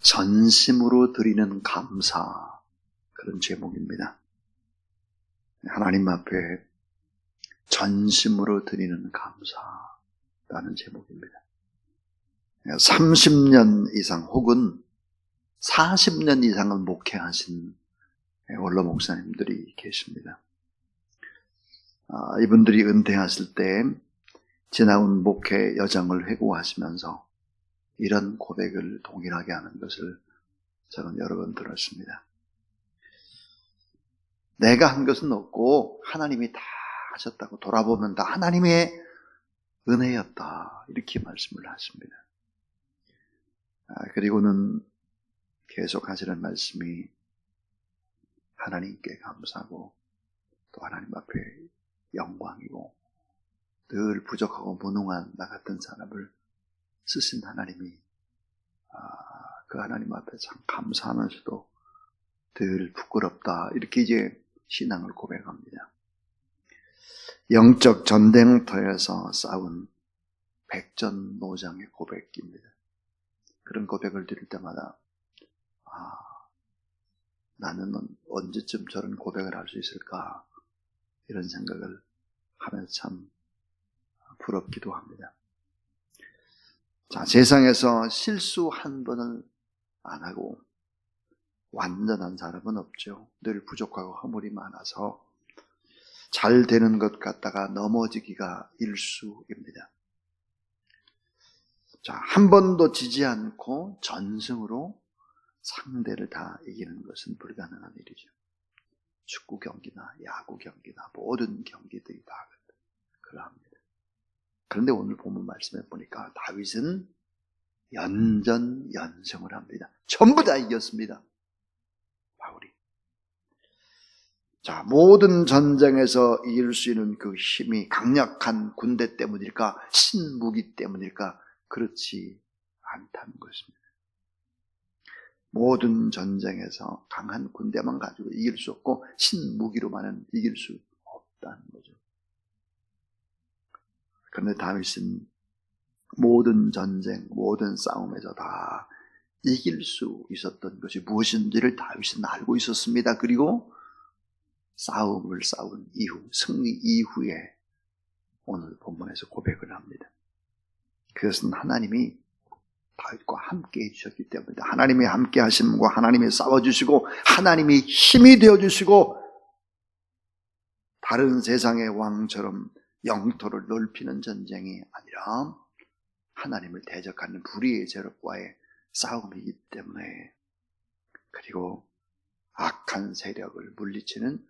전심으로 드리는 감사, 그런 제목입니다. 하나님 앞에 전심으로 드리는 감사라는 제목입니다. 30년 이상 혹은 40년 이상을 목회하신 원로 목사님들이 계십니다. 이분들이 은퇴하실 때 지나온 목회 여정을 회고하시면서 이런 고백을 동일하게 하는 것을 저는 여러 번 들었습니다. 내가 한 것은 없고 하나님이 다 하셨다고, 돌아보면 다 하나님의 은혜였다, 이렇게 말씀을 하십니다. 그리고는 계속 하시는 말씀이 하나님께 감사하고 또 하나님 앞에 영광이고, 늘 부족하고 무능한 나 같은 사람을 쓰신 하나님이, 그 하나님 앞에 참 감사하면서도 늘 부끄럽다, 이렇게 이제 신앙을 고백합니다. 영적 전쟁터에서 싸운 백전노장의 고백입니다. 그런 고백을 드릴 때마다 나는 언제쯤 저런 고백을 할 수 있을까, 이런 생각을 하면서 참 부럽기도 합니다. 자, 세상에서 실수 한 번을 안 하고 완전한 사람은 없죠. 늘 부족하고 허물이 많아서 잘 되는 것 같다가 넘어지기가 일수입니다. 자, 한 번도 지지 않고 전승으로 상대를 다 이기는 것은 불가능한 일이죠. 축구 경기나 야구 경기나 모든 경기들이 다 그러합니다. 그런데 오늘 본문 말씀에 보니까 다윗은 연전연승을 합니다. 전부 다 이겼습니다, 바울이. 자, 모든 전쟁에서 이길 수 있는 그 힘이 강력한 군대 때문일까, 신무기 때문일까? 그렇지 않다는 것입니다. 모든 전쟁에서 강한 군대만 가지고 이길 수 없고 신무기로만은 이길 수 없다는 거죠. 그런데 다윗은 모든 전쟁, 모든 싸움에서 다 이길 수 있었던 것이 무엇인지를 다윗은 알고 있었습니다. 그리고 싸움을 싸운 이후, 승리 이후에 오늘 본문에서 고백을 합니다. 그것은 하나님이 다윗과 함께 해주셨기 때문이다. 하나님이 함께 하심과 하나님이 싸워주시고 하나님이 힘이 되어주시고 다른 세상의 왕처럼 영토를 넓히는 전쟁이 아니라 하나님을 대적하는 불의의 세력과의 싸움이기 때문에, 그리고 악한 세력을 물리치는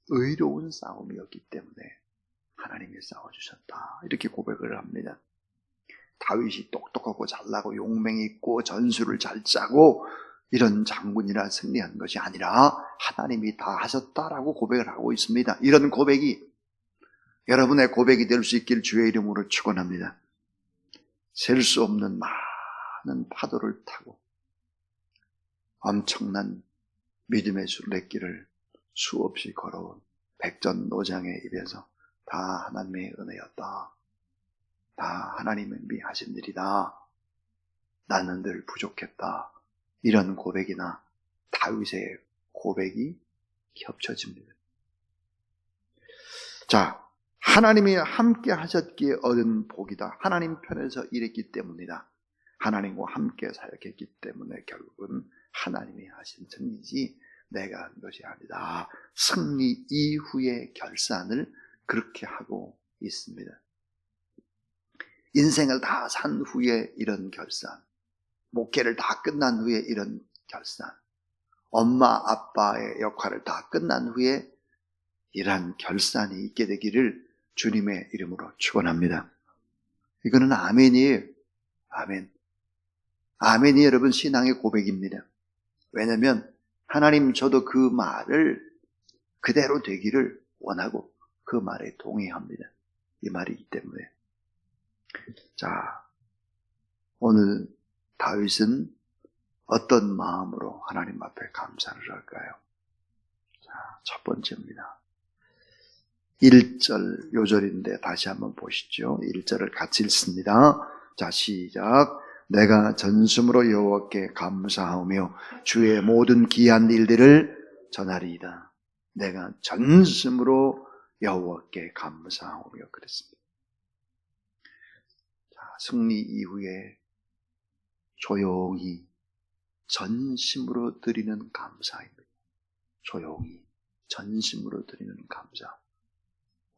의로운 싸움이었기 때문에 하나님이 싸워주셨다, 이렇게 고백을 합니다. 다윗이 똑똑하고 잘나고 용맹이 있고 전술을 잘 짜고 이런 장군이라 승리한 것이 아니라 하나님이 다 하셨다라고 고백을 하고 있습니다. 이런 고백이 여러분의 고백이 될 수 있길 주의 이름으로 축원합니다. 셀 수 없는 많은 파도를 타고 엄청난 믿음의 순례길을 수없이 걸어온 백전노장의 입에서 다 하나님의 은혜였다, 다 하나님이 하신 일이다, 나는 늘 부족했다, 이런 고백이나 다윗의 고백이 겹쳐집니다. 자, 하나님이 함께 하셨기에 얻은 복이다, 하나님 편에서 일했기 때문이다, 하나님과 함께 사역했기 때문에 결국은 하나님이 하신 승리지 내가 한 것이 아니다, 승리 이후의 결산을 그렇게 하고 있습니다. 인생을 다 산 후에 이런 결산, 목회를 다 끝난 후에 이런 결산, 엄마 아빠의 역할을 다 끝난 후에 이러한 결산이 있게 되기를 주님의 이름으로 축원합니다. 이거는 아멘이에요. 아멘. 아멘이 여러분 신앙의 고백입니다. 왜냐하면 하나님, 저도 그 말을 그대로 되기를 원하고 그 말에 동의합니다. 이 말이기 때문에. 자, 오늘 다윗은 어떤 마음으로 하나님 앞에 감사를 할까요? 자, 첫 번째입니다. 1절 요절인데 다시 한번 보시죠. 1절을 같이 읽습니다. 자, 시작. 내가 전심으로 여호와께 감사하며 주의 모든 귀한 일들을 전하리이다. 내가 전심으로 여호와께 감사하며 그랬습니다. 자, 승리 이후에 조용히 전심으로 드리는 감사입니다. 조용히 전심으로 드리는 감사.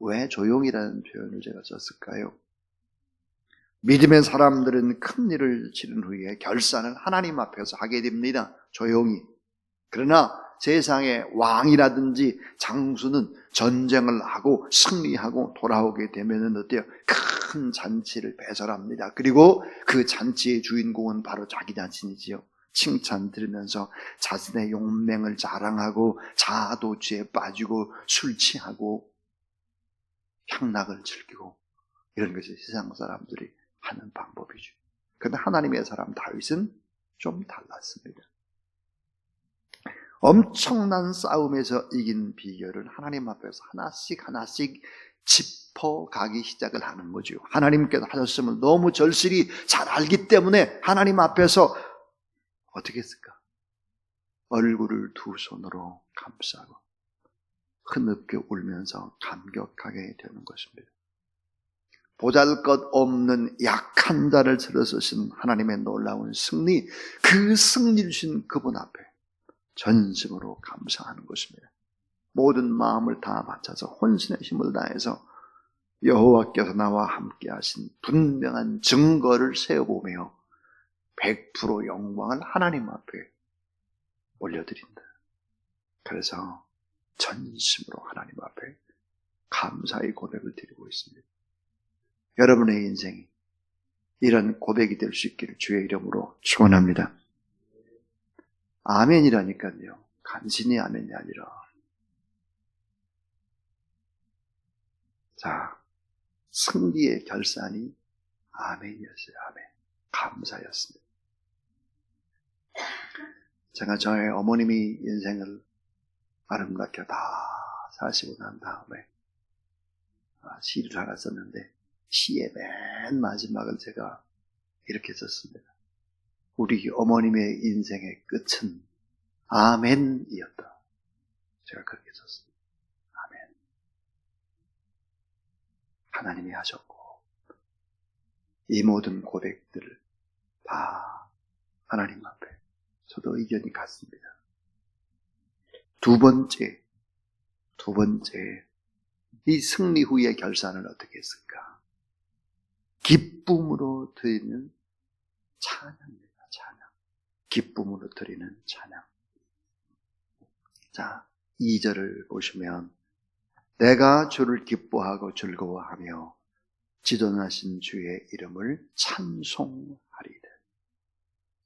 왜 조용이라는 표현을 제가 썼을까요? 믿음의 사람들은 큰 일을 치른 후에 결산을 하나님 앞에서 하게 됩니다. 조용히. 그러나 세상의 왕이라든지 장수는 전쟁을 하고 승리하고 돌아오게 되면 어때요? 큰 잔치를 배설합니다. 그리고 그 잔치의 주인공은 바로 자기 자신이지요. 칭찬 들으면서 자신의 용맹을 자랑하고 자아도취에 빠지고 술 취하고 향락을 즐기고 이런 것이 세상 사람들이 하는 방법이죠. 그런데 하나님의 사람 다윗은 좀 달랐습니다. 엄청난 싸움에서 이긴 비결을 하나님 앞에서 하나씩 하나씩 짚어가기 시작을 하는 거죠. 하나님께서 하셨음을 너무 절실히 잘 알기 때문에 하나님 앞에서 어떻게 했을까? 얼굴을 두 손으로 감싸고 흐느껴 울면서 감격하게 되는 것입니다. 보잘것없는 약한 자를 들어서신 하나님의 놀라운 승리, 그 승리 주신 그분 앞에 전심으로 감사하는 것입니다. 모든 마음을 다 바쳐서 혼신의 힘을 다해서 여호와께서 나와 함께 하신 분명한 증거를 세워보며 100% 영광을 하나님 앞에 올려드린다. 그래서 전심으로 하나님 앞에 감사의 고백을 드리고 있습니다. 여러분의 인생이 이런 고백이 될 수 있기를 주의 이름으로 축원합니다. 아멘이라니까요. 간신히 아멘이 아니라. 자, 승리의 결산이 아멘이었어요. 아멘. 감사였습니다. 제가 저의 어머님이 인생을 아름답게 다 사시고 난 다음에 시를 하나 썼는데 시의 맨 마지막을 제가 이렇게 썼습니다. 우리 어머님의 인생의 끝은 아멘이었다. 제가 그렇게 썼습니다. 아멘. 하나님이 하셨고 이 모든 고백들을 다 하나님 앞에 저도 의견이 같습니다. 두 번째 이 승리 후의 결산을 어떻게 했을까? 기쁨으로 드리는 찬양입니다. 찬양. 기쁨으로 드리는 찬양. 자, 2절을 보시면 내가 주를 기뻐하고 즐거워하며 지존하신 주의 이름을 찬송하리이다.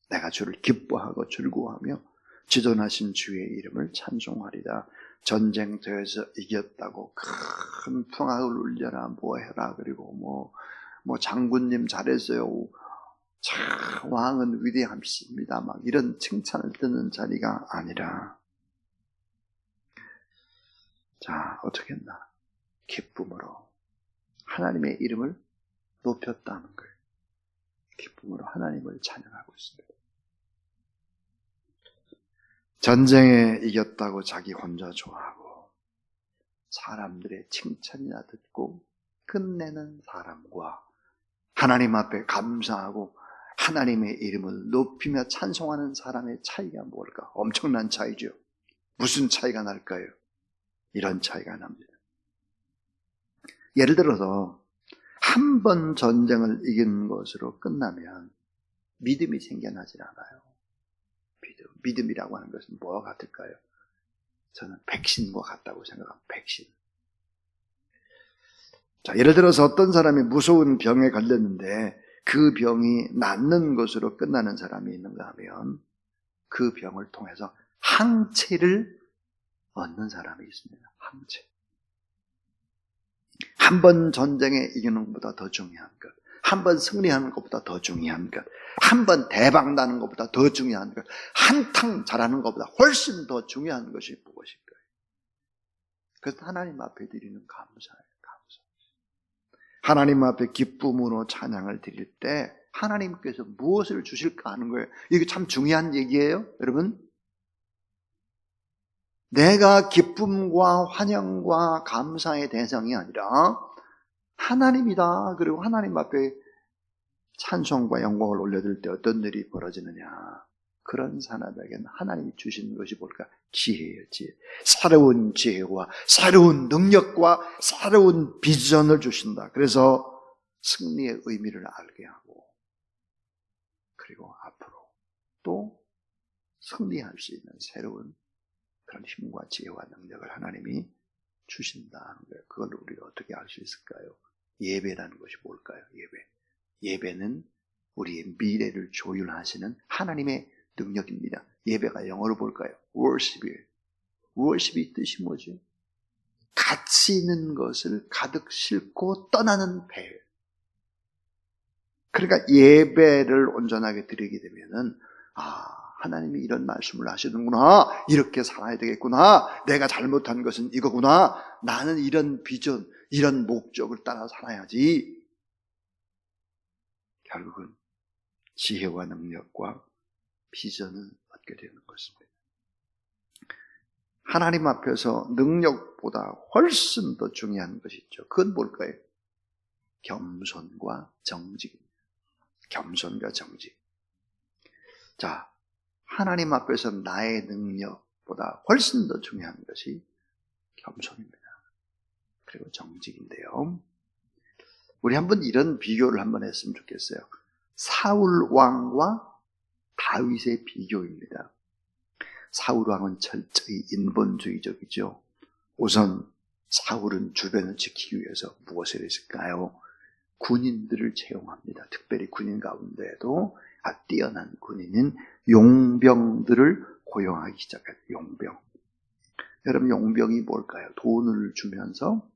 내가 주를 기뻐하고 즐거워하며 지존하신 주의 이름을 찬송하리다. 전쟁터에서 이겼다고 큰 풍악을 울려라 뭐해라 그리고 뭐 장군님 잘했어요. 참 왕은 위대하십니다. 막 이런 칭찬을 듣는 자리가 아니라 자 어떻게 했나? 기쁨으로 하나님의 이름을 높였다는 거예요. 기쁨으로 하나님을 찬양하고 있습니다. 전쟁에 이겼다고 자기 혼자 좋아하고 사람들의 칭찬이나 듣고 끝내는 사람과 하나님 앞에 감사하고 하나님의 이름을 높이며 찬송하는 사람의 차이가 뭘까? 엄청난 차이죠. 무슨 차이가 날까요? 이런 차이가 납니다. 예를 들어서 한 번 전쟁을 이긴 것으로 끝나면 믿음이 생겨나질 않아요. 믿음이라고 하는 것은 뭐와 같을까요? 저는 백신과 같다고 생각합니다. 백신. 자, 예를 들어서 어떤 사람이 무서운 병에 걸렸는데 그 병이 낫는 것으로 끝나는 사람이 있는가 하면 그 병을 통해서 항체를 얻는 사람이 있습니다. 항체. 한 번 전쟁에 이기는 것보다 더 중요한 것, 한 번 승리하는 것보다 더 중요한 것, 한 번 대박 나는 것보다 더 중요한 것, 한탕 잘하는 것보다 훨씬 더 중요한 것이 무엇일까요? 그래서 하나님 앞에 드리는 감사예요. 감사. 하나님 앞에 기쁨으로 찬양을 드릴 때 하나님께서 무엇을 주실까 하는 거예요. 이게 참 중요한 얘기예요, 여러분. 내가 기쁨과 환영과 감사의 대상이 아니라 하나님이다. 그리고 하나님 앞에 찬송과 영광을 올려드릴 때 어떤 일이 벌어지느냐. 그런 사람에게는 하나님이 주신 것이 뭘까? 지혜예요, 지혜. 새로운 지혜와 새로운 능력과 새로운 비전을 주신다. 그래서 승리의 의미를 알게 하고, 그리고 앞으로 또 승리할 수 있는 새로운 그런 힘과 지혜와 능력을 하나님이 주신다는 거예요. 그걸 우리가 어떻게 알 수 있을까요? 예배라는 것이 뭘까요? 예배는 우리의 미래를 조율하시는 하나님의 능력입니다. 예배가 영어로 볼까요? worship이에요. worship이 뜻이 뭐죠? 가치 있는 것을 가득 싣고 떠나는 배예요. 그러니까 예배를 온전하게 드리게 되면은, 하나님이 이런 말씀을 하시는구나. 이렇게 살아야 되겠구나. 내가 잘못한 것은 이거구나. 나는 이런 비전, 이런 목적을 따라 살아야지. 결국은 지혜와 능력과 비전을 얻게 되는 것입니다. 하나님 앞에서 능력보다 훨씬 더 중요한 것이 있죠. 그건 뭘까요? 겸손과 정직입니다. 겸손과 정직. 자, 하나님 앞에서 나의 능력보다 훨씬 더 중요한 것이 겸손입니다. 그리고 정직인데요. 우리 한번 이런 비교를 한번 했으면 좋겠어요. 사울 왕과 다윗의 비교입니다. 사울 왕은 철저히 인본주의적이죠. 우선 사울은 주변을 지키기 위해서 무엇을 했을까요? 군인들을 채용합니다. 특별히 군인 가운데에도 뛰어난 군인인 용병들을 고용하기 시작해요. 용병. 여러분, 용병이 뭘까요? 돈을 주면서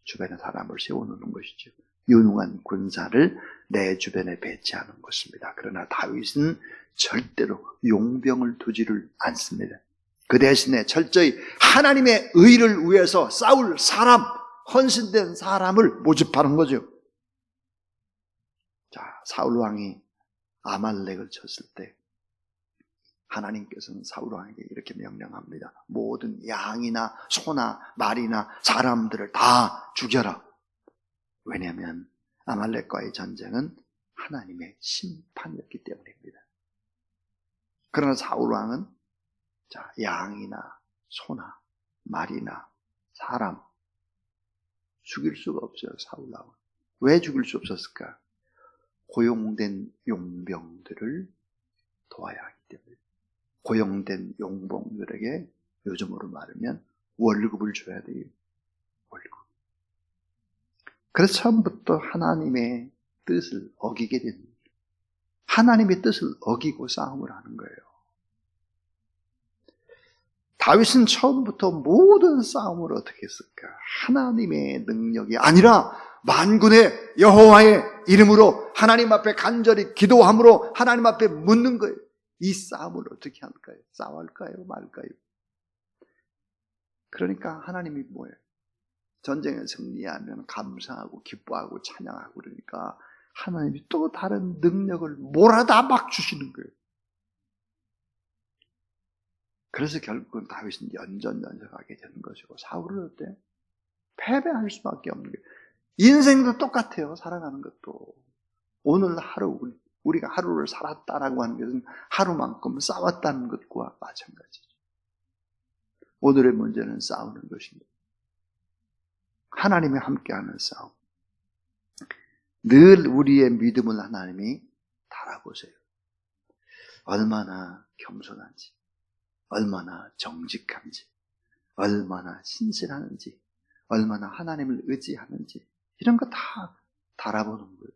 주변에 사람을 세워놓는 것이죠. 유능한 군사를 내 주변에 배치하는 것입니다. 그러나 다윗은 절대로 용병을 두지를 않습니다. 그 대신에 철저히 하나님의 의를 위해서 싸울 사람, 헌신된 사람을 모집하는 거죠. 자, 사울 왕이 아말렉을 쳤을 때 하나님께서는 사울 왕에게 이렇게 명령합니다. 모든 양이나 소나 말이나 사람들을 다 죽여라. 왜냐하면 아말렉과의 전쟁은 하나님의 심판이었기 때문입니다. 그러나 사울 왕은 양이나 소나 말이나 사람 죽일 수가 없어요. 사울 왕은. 왜 죽일 수 없었을까? 고용된 용병들을 도와야 하기 때문에. 고용된 용병들에게 요즘으로 말하면 월급을 줘야 돼요. 월급. 그래서 처음부터 하나님의 뜻을 어기게 됩니다. 하나님의 뜻을 어기고 싸움을 하는 거예요. 다윗은 처음부터 모든 싸움을 어떻게 했을까? 하나님의 능력이 아니라 만군의 여호와의 이름으로 하나님 앞에 간절히 기도함으로 하나님 앞에 묻는 거예요. 이 싸움을 어떻게 할까요? 싸울까요? 말까요? 그러니까 하나님이 뭐예요? 전쟁에 승리하면 감사하고 기뻐하고 찬양하고 그러니까 하나님이 또 다른 능력을 몰아다 막 주시는 거예요. 그래서 결국은 다윗은 연전연승하게 되는 것이고 사울은 어때? 패배할 수밖에 없는 거예요. 인생도 똑같아요. 살아가는 것도. 오늘 하루 우리가 하루를 살았다라고 하는 것은 하루만큼 싸웠다는 것과 마찬가지죠. 오늘의 문제는 싸우는 것입니다. 하나님이 함께하는 싸움. 늘 우리의 믿음을 하나님이 달아보세요. 얼마나 겸손한지, 얼마나 정직한지, 얼마나 신실하는지, 얼마나 하나님을 의지하는지 이런 거 다 달아보는 거예요.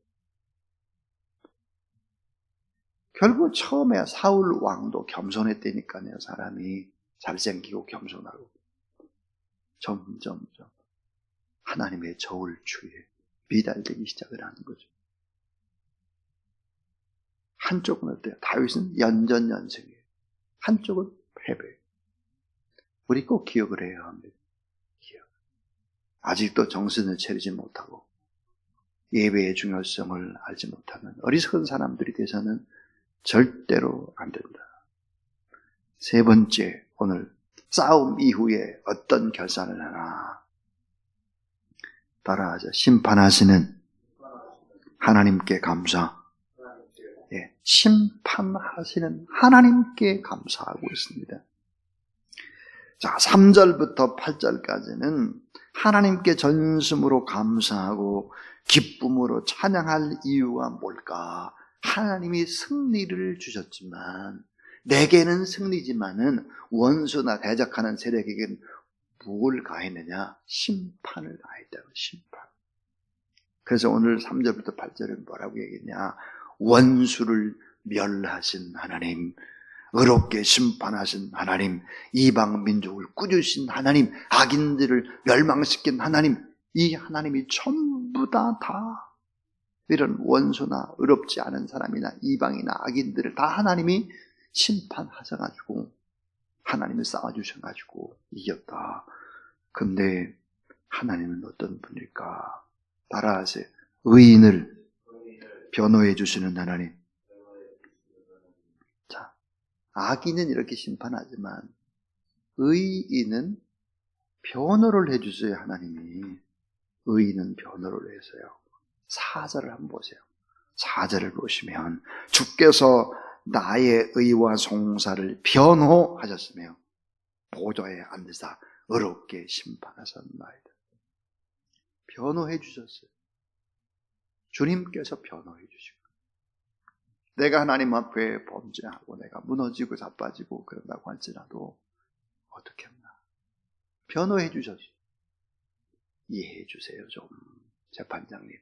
결국 처음에 사울 왕도 겸손했다니까요. 사람이 잘생기고 겸손하고 점점 하나님의 저울추에 미달되기 시작을 하는 거죠. 한쪽은 어때요? 다윗은 연전연승이에요. 한쪽은 패배예요. 우리 꼭 기억을 해야 합니다. 기억. 아직도 정신을 차리지 못하고 예배의 중요성을 알지 못하는 어리석은 사람들이 돼서는 절대로 안 된다. 세 번째, 오늘 싸움 이후에 어떤 결산을 하나? 따라하자. 심판하시는 하나님께 감사. 예, 심판하시는 하나님께 감사하고 있습니다. 자, 3절부터 8절까지는 하나님께 전심으로 감사하고 기쁨으로 찬양할 이유가 뭘까? 하나님이 승리를 주셨지만, 내게는 승리지만은 원수나 대적하는 세력에게는 뭘 가했느냐? 심판을 가했다고, 심판. 그래서 오늘 3절부터 8절은 뭐라고 얘기했냐? 원수를 멸하신 하나님, 의롭게 심판하신 하나님, 이방 민족을 꾸짖으신 하나님, 악인들을 멸망시킨 하나님, 이 하나님이 전부 다 이런 원수나 의롭지 않은 사람이나 이방이나 악인들을 다 하나님이 심판하셔가지고 하나님이 싸워주셔가지고 이겼다. 근데 하나님은 어떤 분일까? 따라하세요. 의인을 변호해 주시는 하나님. 자, 악인은 이렇게 심판하지만 의인은 변호를 해주세요. 하나님이 의인은 변호를 해서요. 4절을 한번 보세요. 4절을 보시면 주께서 나의 의와 송사를 변호하셨으며 보좌에 앉으사 의롭게 심판하셨나이다. 변호해 주셨어요. 주님께서 변호해 주시고, 내가 하나님 앞에 범죄하고 내가 무너지고 자빠지고 그런다고 할지라도 어떻게 했나? 변호해 주셨어요. 이해해 주세요. 좀 재판장님,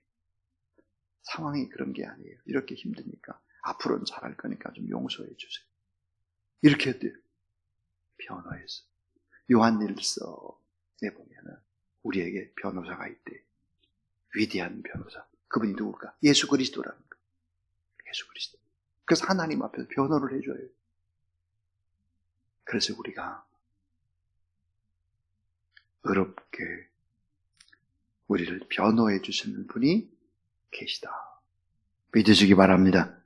상황이 그런 게 아니에요. 이렇게 힘드니까 앞으로는 잘할 거니까 좀 용서해 주세요. 이렇게 했대요. 변호해서. 요한일서에 보면은 우리에게 변호사가 있대. 위대한 변호사. 그분이 누굴까? 예수 그리스도라는 거예요. 예수 그리스도. 그래서 하나님 앞에서 변호를 해줘요. 그래서 우리가 의롭게 우리를 변호해 주시는 분이 계시다. 믿으시기 바랍니다.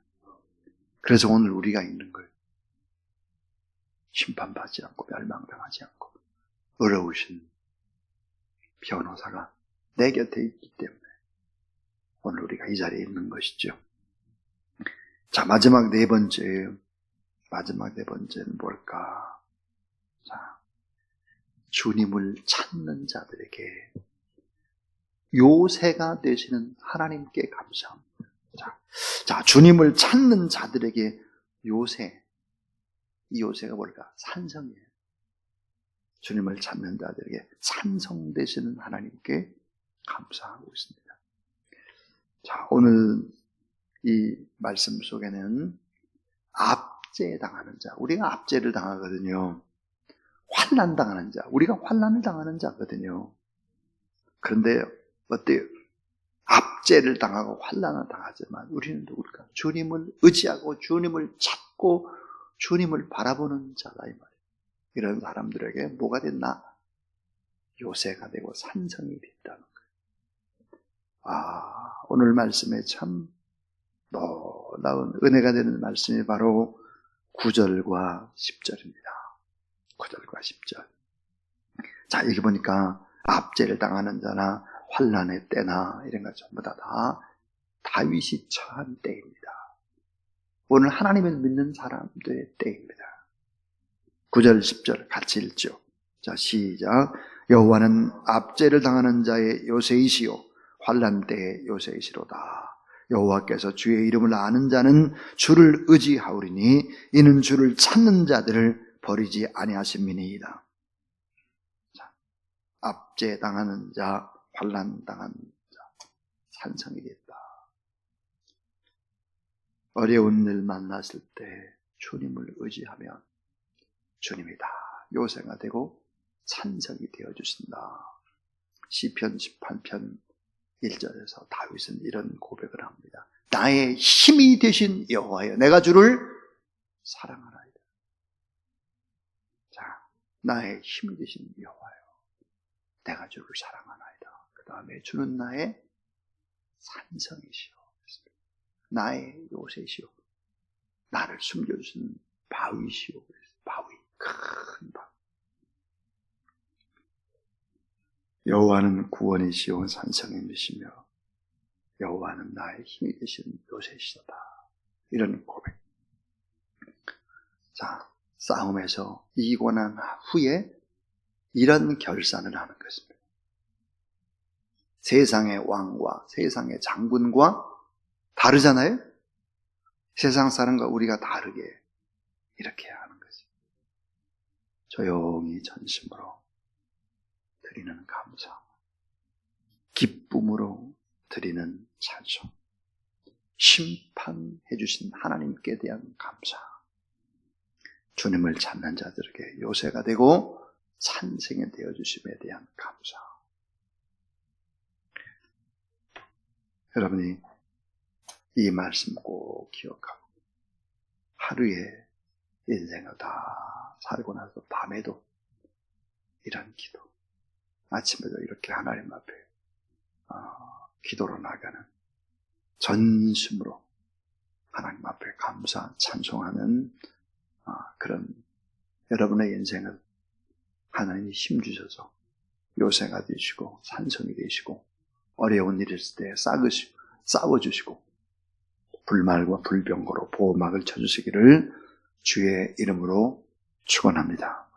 그래서 오늘 우리가 있는 거예요. 심판받지 않고 멸망당하지 않고 의로우신 변호사가 내 곁에 있기 때문에 오늘 우리가 이 자리에 있는 것이죠. 자, 마지막 네 번째는 뭘까? 자, 주님을 찾는 자들에게 요새가 되시는 하나님께 감사합니다. 자, 주님을 찾는 자들에게 요새, 이 요새가 뭘까? 산성이에요. 주님을 찾는 자들에게 산성 되시는 하나님께 감사하고 있습니다. 자, 오늘 이 말씀 속에는 압제당하는 자, 우리가 압제를 당하거든요. 환난 당하는 자, 우리가 환난을 당하는 자거든요. 그런데 어때요? 압제를 당하고 환난을 당하지만 우리는 누굴까? 주님을 의지하고 주님을 찾고 주님을 바라보는 자다 이 말이에요. 이런 사람들에게 뭐가 됐나? 요새가 되고 산성이 됐다는 거예요. 오늘 말씀에 참 놀라운 은혜가 되는 말씀이 바로 9절과 10절입니다. 9절과 10절. 자, 여기 보니까 압제를 당하는 자나 환난의 때나 이런 것 전부 다 다윗이 처한 때입니다. 오늘 하나님을 믿는 사람들의 때입니다. 9절, 10절 같이 읽죠. 자, 시작. 여호와는 압제를 당하는 자의 요새이시요 환난 때의 요새이시로다. 여호와께서 주의 이름을 아는 자는 주를 의지하오리니 이는 주를 찾는 자들을 버리지 아니하심이니이다. 자, 압제 당하는 자, 환난 당하는 자, 산성이 됐다. 어려운 일 만났을 때 주님을 의지하면 주님이 다 요새가 되고 산성이 되어주신다. 시편 18편 1절에서 다윗은 이런 고백을 합니다. 나의 힘이 되신 여호와여, 내가 주를 사랑하나이다. 자, 나의 힘이 되신 여호와여, 내가 주를 사랑하나이다. 그 다음에 주는 나의 산성이시오. 나의 요새시오. 나를 숨겨주신 바위시오. 바위, 큰 바위. 여호와는 구원이시오 산성임이시며 여호와는 나의 힘이 되신 요새시다. 이런 고백. 자, 싸움에서 이기고 난 후에 이런 결산을 하는 것입니다. 세상의 왕과 세상의 장군과 다르잖아요? 세상 사람과 우리가 다르게 이렇게 하는 거죠. 조용히 전심으로 드리는 감사, 기쁨으로 드리는 찬송, 심판해 주신 하나님께 대한 감사, 주님을 찾는 자들에게 요새가 되고 산생이 되어주심에 대한 감사. 여러분이 이 말씀 꼭 기억하고 하루에 인생을 다 살고 나서 밤에도 이런 기도, 아침에도 이렇게 하나님 앞에 기도로 나가는 전심으로 하나님 앞에 감사, 찬송하는 그런 여러분의 인생을 하나님이 힘주셔서 요새가 되시고 산성이 되시고 어려운 일 있을 때 싸워주시고 불말과 불병거로 보호막을 쳐주시기를 주의 이름으로 축원합니다.